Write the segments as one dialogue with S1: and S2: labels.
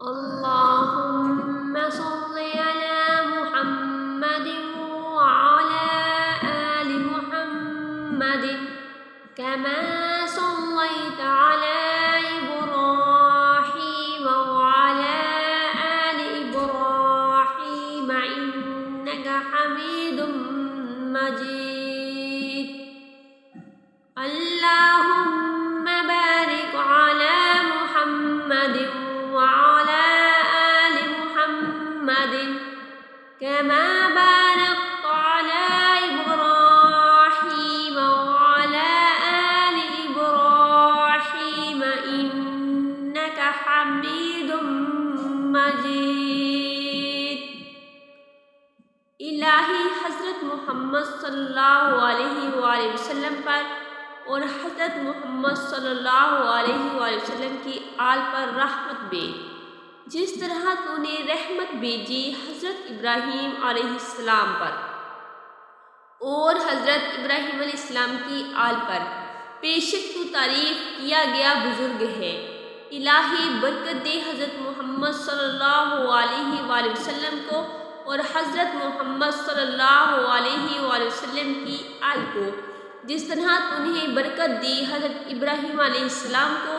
S1: अल्लाहुम्मा सल्लि अला मुहम्मदिन व अला आलि मुहम्मदिन कमा सल्लैता अला इब्राहीम व अला आलि इब्राहीम इन्नका हमीदुम मजीद। अल्लाहुम्मा बारिक अला मुहम्मदिन व अला आलि मुहम्मदिन कमा बारकता अला इब्राहीम व अला आलि इब्राहीम इन्नका हमीदुम मजीद। इलाही हज़रत मोहम्मद सल्लल्लाहु अलैहि वसल्लम पर और हज़रत मोहम्मद सल्लल्लाहु अलैहि वसल्लम की आल पर रहमत भेज, जिस तरह तूने रहमत भेजी हज़रत इब्राहीम अलैहिस्सलाम पर और हज़रत इब्राहीम अलैहिस्सलाम की आल पर। बेशक तू तारीफ़ किया गया बुजुर्ग है। इलाही बरकत दे हज़रत मोहम्मद सल्लल्लाहु अलैहि वसल्लम को और हज़रत मोहम्मद सल्लल्लाहु अलैहि वसल्लम की आल को, जिस तरह तूने बरकत दी हज़रत इब्राहीम अलैहिस्सलाम को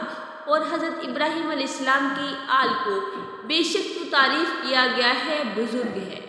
S1: और हज़रत इब्राहीम अलैहिस्सलाम की आल को। बेशक तू तारीफ़ किया गया है बुजुर्ग है।